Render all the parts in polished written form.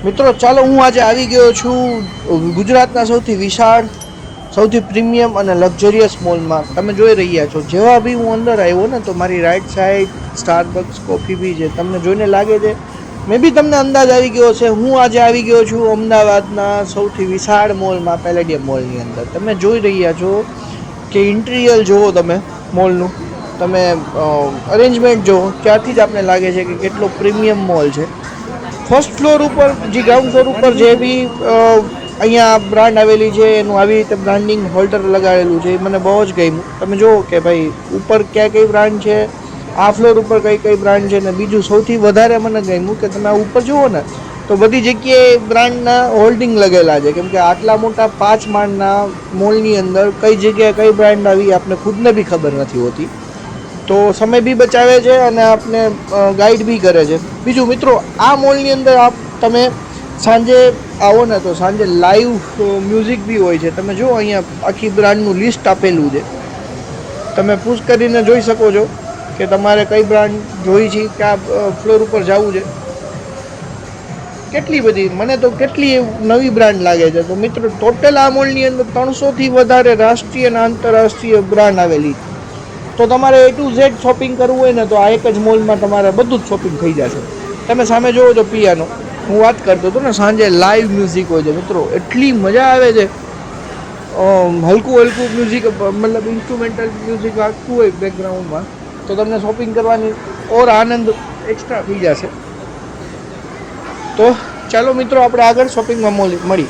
મિત્રો ચાલો હું આજે આવી ગયો છું ગુજરાતના સૌથી વિશાળ સૌથી પ્રીમિયમ અને લક્ઝરિયસ મોલમાં. તમે જોઈ રહ્યા છો જેવા બી હું અંદર આવ્યો ને તો મારી રાઈટ સાઈડ સ્ટારબક્સ કોફી બી છે. તમને જોઈને લાગે છે મે બી તમને અંદાજ આવી ગયો છે. હું આજે આવી ગયો છું અમદાવાદના સૌથી વિશાળ મોલમાં, પેલેડિયમ મોલની અંદર. તમે જોઈ રહ્યા છો કે ઇન્ટિરિયર જુઓ તમે મોલનું, તમે અરેન્જમેન્ટ જુઓ, ત્યાંથી જ આપણે લાગે છે કે કેટલો પ્રીમિયમ મોલ છે. ફર્સ્ટ ફ્લોર ઉપર જે ગ્રાઉન્ડ ફ્લોર ઉપર જે બી અહીંયા બ્રાન્ડ આવેલી છે એનું આવી રીતે બ્રાન્ડિંગ હોલ્ડર લગાવેલું છે, એ મને બહુ જ ગમ્યું. તમે જુઓ કે ભાઈ ઉપર ક્યાં કઈ બ્રાન્ડ છે, આ ફ્લોર ઉપર કઈ કઈ બ્રાન્ડ છે, ને બીજું સૌથી વધારે મને ગમ્યું કે તમે આ ઉપર જુઓ ને તો બધી જગ્યાએ બ્રાન્ડના હોલ્ડિંગ લગેલા છે. કેમ કે આટલા મોટા 5 માળના મોલની અંદર કઈ જગ્યાએ કઈ બ્રાન્ડ આવી આપણે ખુદને બી ખબર નથી હોતી. તો સમય બી બચાવે છે અને આપને ગાઈડ બી કરે છે. બીજું મિત્રો, આ મોલની અંદર તમે સાંજે આવો ને તો સાંજે લાઈવ મ્યુઝિક બી હોય છે. તમે જુઓ અહીંયા આખી બ્રાન્ડનું લિસ્ટ આપેલું છે, તમે પુશ કરીને જોઈ શકો છો કે તમારે કઈ બ્રાન્ડ જોઈ છે, કયા ફ્લોર ઉપર જવું છે. કેટલી બધી, મને તો કેટલી નવી બ્રાન્ડ લાગે છે. તો મિત્રો ટોટલ આ મોલની અંદર 300થી વધારે રાષ્ટ્રીય અને આંતરરાષ્ટ્રીય બ્રાન્ડ આવેલી. તો તમારે A to Z શોપિંગ કરવું હોય ને તો આ એક જ મોલમાં તમારે બધું જ શોપિંગ થઈ જશે. તમે સામે જોવો છો પિયાનો, હું વાત કરતો હતો ને, સાંજે લાઈવ મ્યુઝિક હોય છે મિત્રો, એટલી મજા આવે છે. હલકું હલકું મ્યુઝિક, મતલબ ઇન્સ્ટ્રુમેન્ટલ મ્યુઝિક વાગતું હોય બેકગ્રાઉન્ડમાં, તો તમને શોપિંગ કરવાની ઓર આનંદ એક્સ્ટ્રા થઈ જશે. તો ચાલો મિત્રો આપણે આગળ શોપિંગમાં મળી.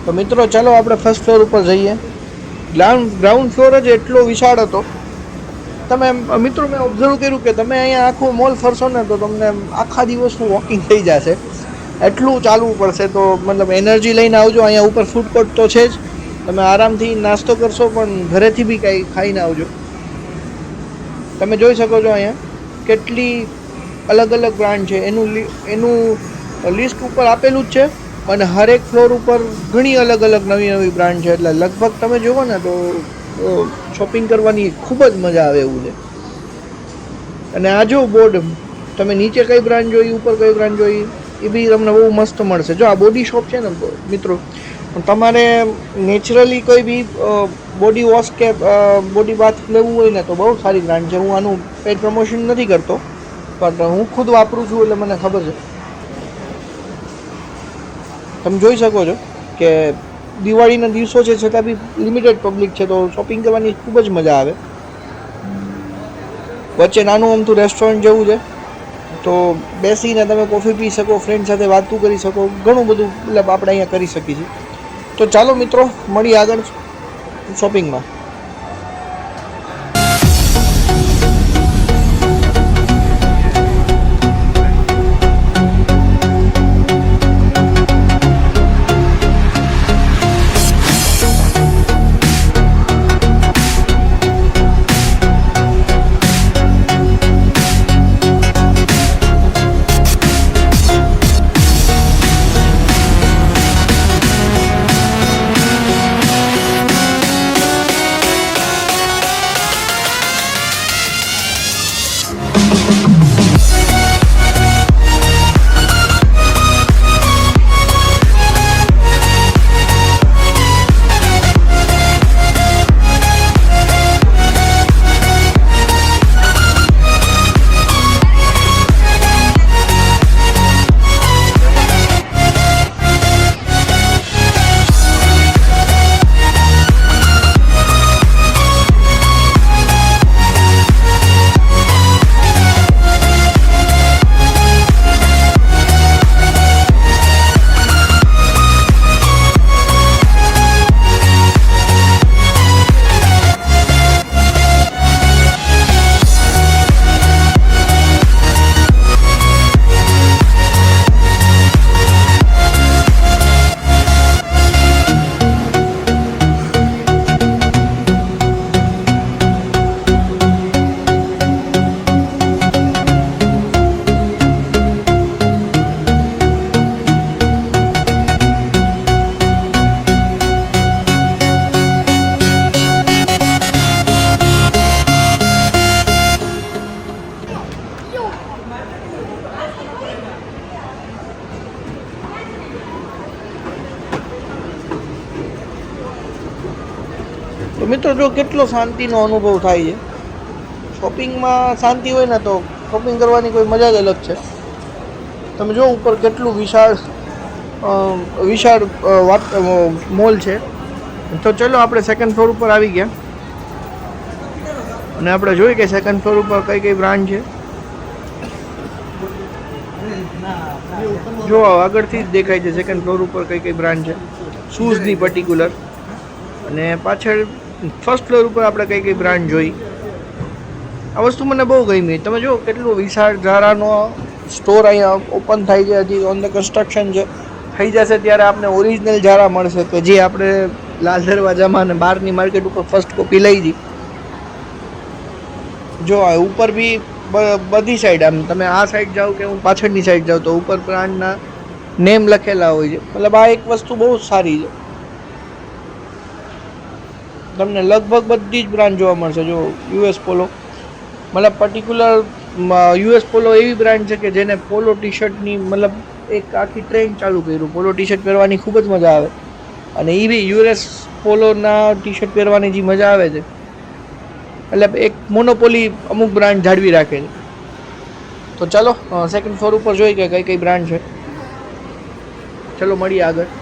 તો મિત્રો ચાલો આપણે ફર્સ્ટ ફ્લોર ઉપર જઈએ. ગ્રાઉન્ડ ફ્લોર જ એટલો વિશાળ હતો. તમે મિત્રો મેં ઓબ્ઝર્વ કર્યું કે તમે અહીંયા આખો મોલ ફરશો ને તો તમને આખા દિવસનું વોકિંગ થઈ જશે, એટલું ચાલવું પડશે. તો મતલબ એનર્જી લઈને આવજો. અહીંયા ઉપર ફૂડ કોર્ટ તો છે જ, તમે આરામથી નાસ્તો કરશો, પણ ઘરેથી બી કંઈ ખાઈને આવજો. તમે જોઈ શકો છો અહીંયા કેટલી અલગ અલગ બ્રાન્ડ છે, એનું લિસ્ટ ઉપર આપેલું જ છે. અને હરેક ફ્લોર ઉપર ઘણી અલગ અલગ નવી નવી બ્રાન્ડ છે. એટલે લગભગ તમે જુઓ ને તો શોપિંગ કરવાની ખૂબ જ મજા આવે એવું છે. અને આ જો બોર્ડ, તમે નીચે કઈ બ્રાન્ડ જોઈ, ઉપર કઈ બ્રાન્ડ જોઈ, એ બી તમને બહુ મસ્ત મળશે. જો આ બોડી શોપ છે ને મિત્રો, તમારે નેચરલી કોઈ બી બોડી વોશ કે બોડી બાથ લેવું હોય ને તો બહુ સારી બ્રાન્ડ છે. હું આનું પેડ પ્રમોશન નથી કરતો, પણ હું ખુદ વાપરું છું એટલે મને ખબર છે. તમે જોઈ શકો છો કે દિવાળીના દિવસો છે છતાં બી લિમિટેડ પબ્લિક છે, તો શોપિંગ કરવાની ખૂબ જ મજા આવે. વચ્ચે નાનું અમથું રેસ્ટોરન્ટ જેવું છે, તો બેસીને તમે કોફી પી શકો, ફ્રેન્ડ સાથે વાતું કરી શકો, ઘણું બધું મતલબ આપણે અહીંયા કરી શકીએ છીએ. તો ચાલો મિત્રો, મળીએ આગળ શોપિંગમાં. તો મિત્રો, જો કેટલો શાંતિનો અનુભવ થાય છે. શોપિંગમાં શાંતિ હોય ને તો શોપિંગ કરવાની કોઈ મજા જ અલગ છે. તમે જો ઉપર કેટલું વિશાળ મોલ છે. તો ચલો, આપણે સેકન્ડ ફ્લોર ઉપર આવી ગયા અને આપણે જોઈએ કે સેકન્ડ ફ્લોર ઉપર કઈ કઈ બ્રાન્ડ છે. જો આગળથી જ દેખાય છે સેકન્ડ ફ્લોર ઉપર કઈ કઈ બ્રાન્ડ છે શૂઝની પર્ટિક્યુલર, અને પાછળ ફર્સ્ટ ફ્લોર ઉપર આપણે કઈ કઈ બ્રાન્ડ જોઈ. આ વસ્તુ મને બહુ ગમી. તમે જો કેટલું વિશાળ ઝારાનો સ્ટોર અહીંયા ઓપન થાય છે, હજી ઓન ધ કન્સ્ટ્રક્શન છે. થઈ જશે ત્યારે આપણે ઓરિજિનલ ઝારા મળશે, કે જે આપણે લાલ દરવાજામાં અને બહારની માર્કેટ ઉપર ફર્સ્ટ કોપી લઈ હતી. જો આ ઉપર બી બધી સાઈડ, આમ તમે આ સાઈડ જાઓ કે હું પાછળની સાઈડ જાઉં તો ઉપર બ્રાન્ડના નેમ લખેલા હોય છે. મતલબ આ એક વસ્તુ બહુ સારી છે. તમને લગભગ બધી જ બ્રાન્ડ જોવા મળશે. જો યુએસ પોલો, મતલબ પર્ટિક્યુલર યુએસ પોલો એવી બ્રાન્ડ છે કે જેને પોલો ટી શર્ટની મતલબ એક આખી ટ્રેન્ડ ચાલુ કર્યું. પોલો ટી શર્ટ પહેરવાની ખૂબ જ મજા આવે, અને એ બી યુએસ પોલોના ટી શર્ટ પહેરવાની જે મજા આવે છે, એટલે એક મોનોપોલી અમુક બ્રાન્ડ જાળવી રાખે છે. તો ચાલો સેકન્ડ ફ્લોર ઉપર જોઈ કે કઈ કઈ બ્રાન્ડ છે. ચલો મળીએ આગળ.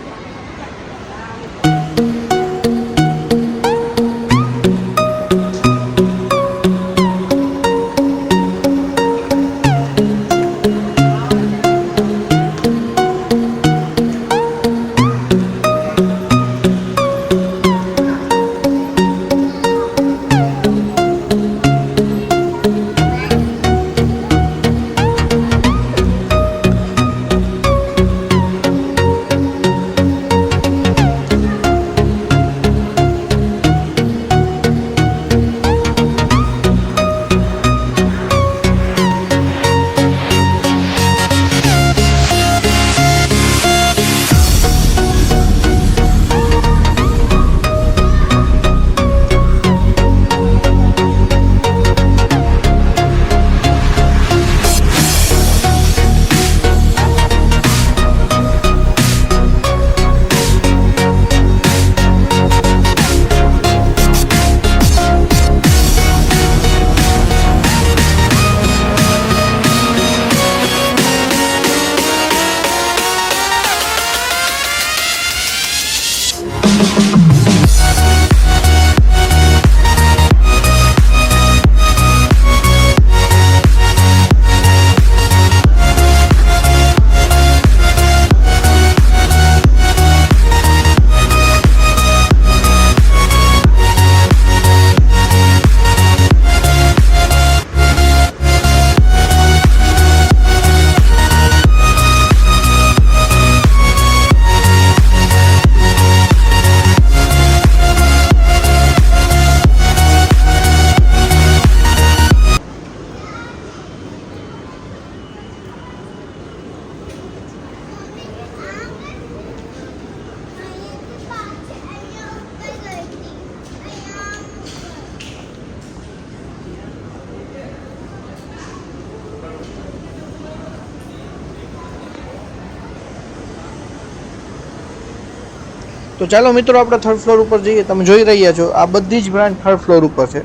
તો ચાલો મિત્રો આપણે થર્ડ ફ્લોર ઉપર જઈએ. તમે જોઈ રહ્યા છો આ બધી જ બ્રાન્ડ થર્ડ ફ્લોર ઉપર છે.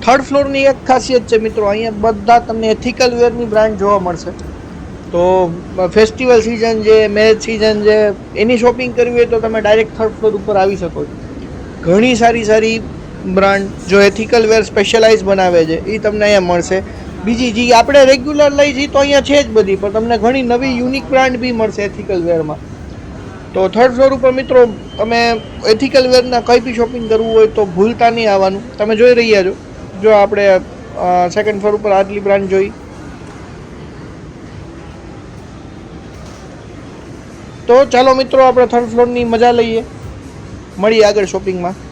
થર્ડ ફ્લોરની એક ખાસિયત છે મિત્રો, અહીંયા બધા તમને એથિકલ વેરની બ્રાન્ડ જોવા મળશે. તો ફેસ્ટિવલ સિઝન છે, મેરેજ સિઝન છે, એની શોપિંગ કરવી હોય તો તમે ડાયરેક્ટ થર્ડ ફ્લોર ઉપર આવી શકો છો. ઘણી સારી સારી બ્રાન્ડ જો એથિકલ વેર સ્પેશિયલાઇઝ બનાવે છે એ તમને અહીંયા મળશે. બીજી જે આપણે રેગ્યુલર લઈ જઈએ તો અહીંયા છે જ બધી, પણ તમને ઘણી નવી યુનિક બ્રાન્ડ બી મળશે એથિકલ વેરમાં. તો થર્ડ ફ્લોર ઉપર મિત્રો તમે એથિકલ વેરના કંઈ બી શોપિંગ કરવું હોય તો ભૂલતા નહીં આવવાનું. તમે જોઈ રહ્યા છો, જો આપણે સેકન્ડ ફ્લોર ઉપર આટલી બ્રાન્ડ જોઈ. તો ચાલો મિત્રો આપણે થર્ડ ફ્લોરની મજા લઈએ, મળીએ આગળ શોપિંગમાં.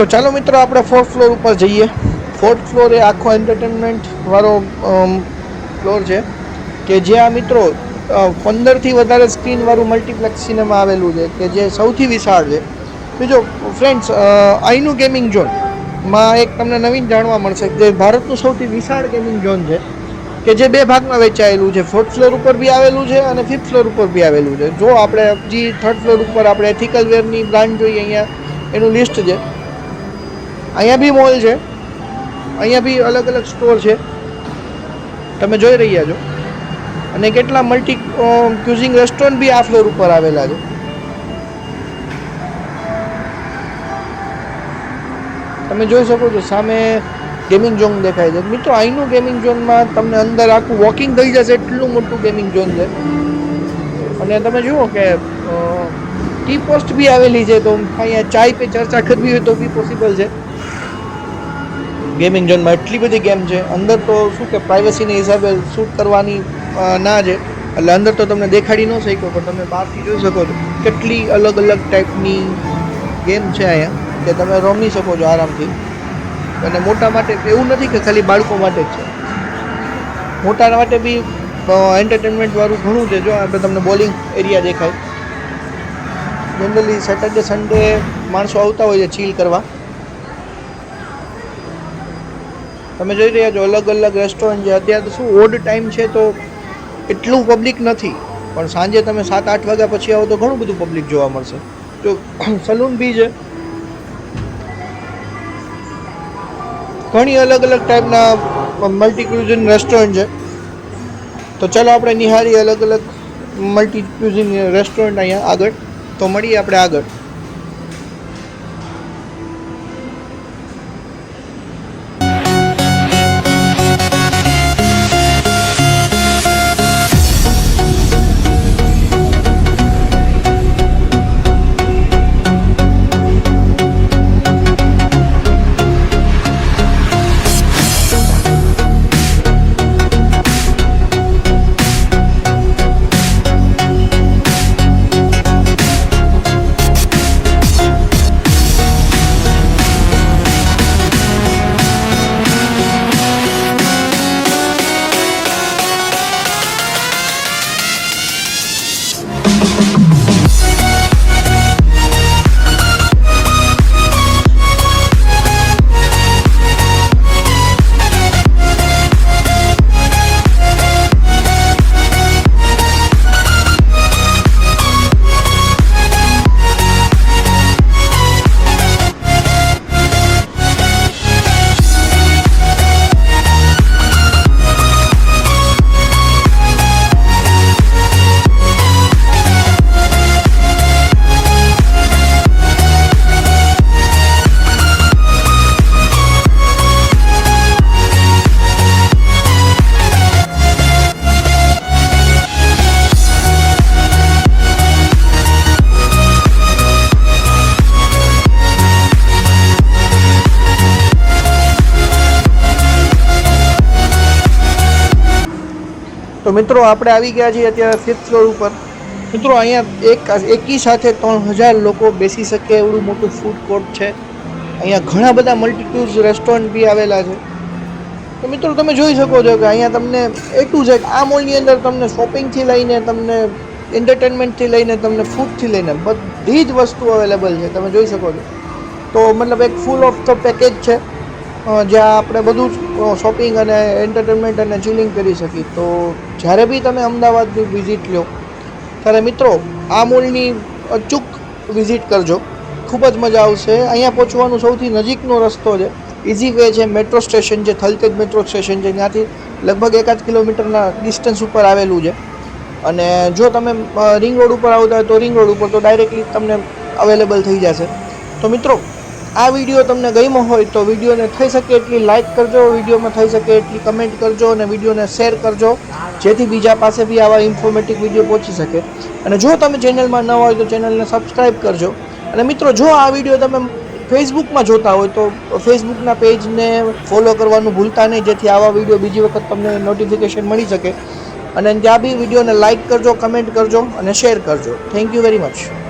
તો ચાલો મિત્રો આપણે ફોર્થ ફ્લોર ઉપર જઈએ. ફોર્થ ફ્લોર એ આખો એન્ટરટેનમેન્ટ વાળો ફ્લોર છે કે જ્યાં મિત્રો 15થી વધારે સ્ક્રીનવાળું મલ્ટીપ્લેક્સ સિનેમા આવેલું છે કે જે સૌથી વિશાળ છે. બીજો ફ્રેન્ડ્સ અહીંનું ગેમિંગ ઝોનમાં એક તમને નવીન જાણવા મળશે કે ભારતનું સૌથી વિશાળ ગેમિંગ ઝોન છે કે જે બે ભાગમાં વહેંચાયેલું છે. ફોર્થ ફ્લોર ઉપર બી આવેલું છે અને ફિફ્થ ફ્લોર ઉપર બી આવેલું છે. જો આપણે હજી થર્ડ ફ્લોર ઉપર આપણે એથિકલ વેરની બ્રાન્ડ જોઈએ, અહીંયા એનું લિસ્ટ છે. અહીંયા બી મોલ છે, અહીંયા બી અલગ અલગ સ્ટોર છે, તમે જોઈ રહ્યા છો. અને કેટલા મલ્ટી ક્યુઝિંગ રેસ્ટોરન્ટ બી આ ફ્લોર ઉપર આવેલા છે. તમે જોઈ શકો છો સામે ગેમિંગ ઝોન દેખાય છે. મિત્રો અહીંનું ગેમિંગ ઝોનમાં તમને અંદર આખું વોકિંગ થઈ જશે, એટલું મોટું ગેમિંગ ઝોન છે. અને તમે જુઓ કે ટી પોસ્ટ બી આવેલી છે, તો અહીંયા ચાય પે ચર્ચા કરવી હોય તો બી પોસિબલ છે. ગેમિંગ ઝોનમાં એટલી બધી ગેમ છે. અંદર તો શું કે પ્રાઇવસીના હિસાબે શૂટ કરવાની ના છે, એટલે અંદર તો તમને દેખાડી ન શક્યો, પણ તમે બહારથી જોઈ શકો છો કેટલી અલગ અલગ ટાઈપની ગેમ છે અહીંયા કે તમે રમી શકો છો આરામથી. અને મોટા માટે એવું નથી કે ખાલી બાળકો માટે જ છે, મોટા માટે બી એન્ટરટેનમેન્ટવાળું ઘણું છે. જો આપણે તમને બોલિંગ એરિયા દેખાય, જનરલી સેટરડે સન્ડે માણસો આવતા હોય છે ચીલ કરવા. તમે જોઈ રહ્યા છો અલગ અલગ રેસ્ટોરન્ટ છે. અત્યારે તો શું ઓડ ટાઈમ છે તો એટલું પબ્લિક નથી, પણ સાંજે તમે 7-8 વાગ્યા પછી આવો તો ઘણું બધું પબ્લિક જોવા મળશે. જો સલૂન બી છે, ઘણી અલગ અલગ ટાઈપના મલ્ટી ક્યુઝિન રેસ્ટોરન્ટ છે. તો ચાલો આપણે નિહાળી અલગ અલગ મલ્ટી ક્યુઝિન રેસ્ટોરન્ટ અહીંયા આગળ. તો મળીએ આપણે આગળ. તો મિત્રો આપણે આવી ગયા છીએ અત્યારે 5th ફ્લોર ઉપર. મિત્રો અહીંયા એકી સાથે 3000 લોકો બેસી શકે એવડું મોટું ફૂડ કોર્ટ છે. અહીંયા ઘણા બધા મલ્ટીક્યુઝ રેસ્ટોરન્ટ બી આવેલા છે. તો મિત્રો તમે જોઈ શકો છો કે અહીંયા તમને A to Z આ મોલની અંદર તમને શોપિંગથી લઈને તમને એન્ટરટેનમેન્ટથી લઈને તમને ફૂડથી લઈને બધી જ વસ્તુ અવેલેબલ છે. તમે જોઈ શકો છો. તો મતલબ એક ફૂલ ઓફ ધ પેકેજ છે જ્યાં આપણે બધું જ શોપિંગ અને એન્ટરટેનમેન્ટ અને ચિલિંગ કરી શકીએ. તો જ્યારે બી તમે અમદાવાદની વિઝિટ લો ત્યારે મિત્રો આ મોલની અચૂક વિઝિટ કરજો, ખૂબ જ મજા આવશે. અહીંયા પહોંચવાનું સૌથી નજીકનો રસ્તો છે, ઇઝી વે છે, મેટ્રો સ્ટેશન છે, થલતેજ મેટ્રો સ્ટેશન છે. ત્યાંથી લગભગ 1 કિલોમીટરના ડિસ્ટન્સ ઉપર આવેલું છે. અને જો તમે રિંગ રોડ ઉપર આવતા હોય તો રિંગ રોડ ઉપર તો ડાયરેક્ટલી તમને અવેલેબલ થઈ જશે. તો મિત્રો આ વિડીયો તમને ગમ્યો હોય તો વિડીયોને થઈ શકે એટલી લાઇક કરજો, વિડીયોમાં થઈ શકે એટલી કમેન્ટ કરજો અને વિડીયોને શેર કરજો, જેથી બીજા પાસે બી આવા ઇન્ફોર્મેટિવ વિડીયો પહોંચી શકે. અને જો તમે ચેનલમાં ન હોય તો ચેનલને સબસ્ક્રાઈબ કરજો. અને મિત્રો જો આ વિડીયો તમે ફેસબુકમાં જોતા હોય તો ફેસબુકના પેજને ફોલો કરવાનું ભૂલતા નહીં, જેથી આવા વિડીયો બીજી વખત તમને નોટિફિકેશન મળી શકે. અને ત્યાં બી વિડીયોને લાઇક કરજો, કમેન્ટ કરજો અને શેર કરજો. Thank you very much.